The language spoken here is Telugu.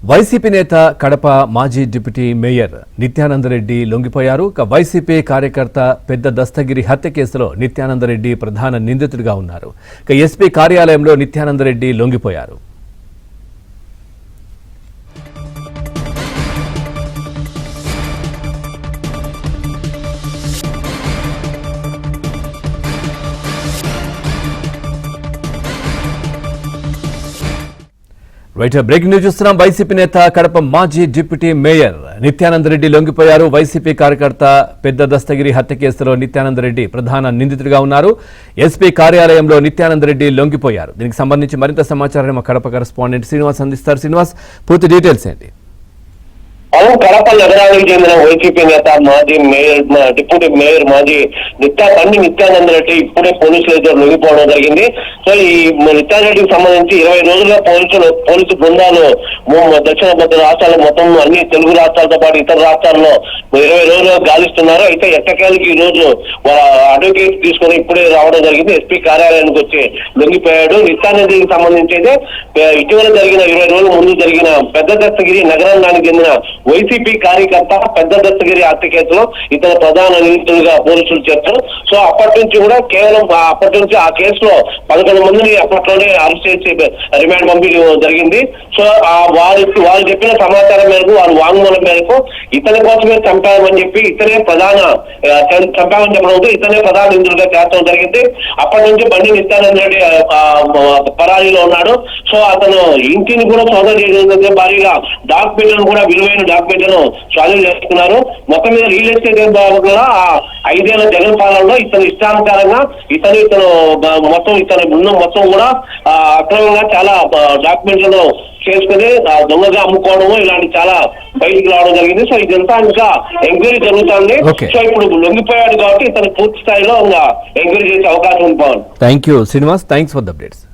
వైసీపీ నేత కడప మాజీ డిప్యూటీ మేయర్ నిత్యానందరెడ్డి లొంగిపోయారు. వైసీపీ కార్యకర్త పెద్ద దస్తగిరి హత్య కేసులో నిత్యానందరెడ్డి ప్రధాన నిందితుడిగా ఉన్నారు. ఎస్పీ కార్యాలయంలో నిత్యానందరెడ్డి లొంగిపోయారు. బ్రేకింగ్ న్యూస్ చూస్తున్నాం. వైసీపీ నేత కడప మాజీ డిప్యూటీ మేయర్ నిత్యానందరెడ్డి లొంగిపోయారు. వైసీపీ కార్యకర్త పెద్ద దస్తగిరి హత్య కేసులో నిత్యానందరెడ్డి ప్రధాన నిందితుడిగా ఉన్నారు. ఎస్పీ కార్యాలయంలో నిత్యానందరెడ్డి లొంగిపోయారు. దీనికి సంబంధించి మరింత సమాచారాన్ని మా కడప కరెస్పాండెంట్ శ్రీనివాస్ అందిస్తారు. శ్రీనివాస్, పూర్తి డీటెయిల్స్ ఏంటి? కడప నగరానికి చెందిన వైసీపీ నేత మాజీ మేయర్ డిప్యూటీ మేయర్ మాజీ నిత్యానందరెడ్డి ఇప్పుడే పోలీసులు లొంగిపోవడం జరిగింది. సో ఈ నిత్యానందరెడ్డికి సంబంధించి 20 రోజులుగా పోలీసు బృందాలు దక్షిణ మధ్య రాష్ట్రాలు మొత్తం అన్ని తెలుగు రాష్ట్రాలతో పాటు ఇతర రాష్ట్రాల్లో 20 రోజులుగా గాలిస్తున్నారు. అయితే ఎట్టకేలకి ఈ రోజు అడ్వకేట్ తీసుకుని ఇప్పుడే రావడం జరిగింది. ఎస్పీ కార్యాలయానికి వచ్చి లొంగిపోయాడు. నిత్యానందరెడ్డికి సంబంధించి అయితే ఇటీవల జరిగిన 20 రోజుల ముందు జరిగిన పెద్ద దస్తగిరి నగరానికి చెందిన వైసీపీ కార్యకర్త పెద్ద దస్తగిరి హత్య కేసులో ఇతర ప్రధాన నిందితులుగా పోలీసులు చేస్తారు. సో అప్పటి నుంచి కూడా అప్పటి నుంచి ఆ కేసులో 11 మందిని అప్పట్లోనే అరెస్ట్ చేసి రిమాండ్ పంపించడం జరిగింది. సో వారు చెప్పిన సమాచారం మేరకు, వారి వాంగ్మూలం మేరకు ఇతని కోసమే చంపామని చెప్పి చంపామని చెప్పడంతో ఇతనే ప్రధాన నిందితులుగా చేర్చడం జరిగింది. అప్పటి నుంచి బండి నిత్యానందరెడ్డి పరారీలో ఉన్నాడు. సో అతను ఇంటిని కూడా సోదరు చేయడం భారీగా డాక్యుమెంట్లను కూడా విలువైన డాక్యుమెంట్లను స్వాధీనం చేసుకున్నారు. మొత్తం మీద రియల్ ఎస్టేట్ కూడా 5 ఏళ్ల జగన్ పాలనలో ఇతను ఇష్టానుసారంగా ఇతని బృందం మొత్తం కూడా అక్రమంగా చాలా డాక్యుమెంట్లను చేసుకుని దొంగగా అమ్ముకోవడము ఇలాంటి చాలా బయటికి రావడం జరిగింది. సో ఇదంతా ఇంకా ఎంక్వైరీ జరుగుతుంది. సో ఇప్పుడు లొంగిపోయాడు కాబట్టి ఇతను పూర్తి స్థాయిలో ఇంకా ఎంక్వైరీ చేసే అవకాశం ఉంది. Pavan, thank you Srinivas, thanks for the updates.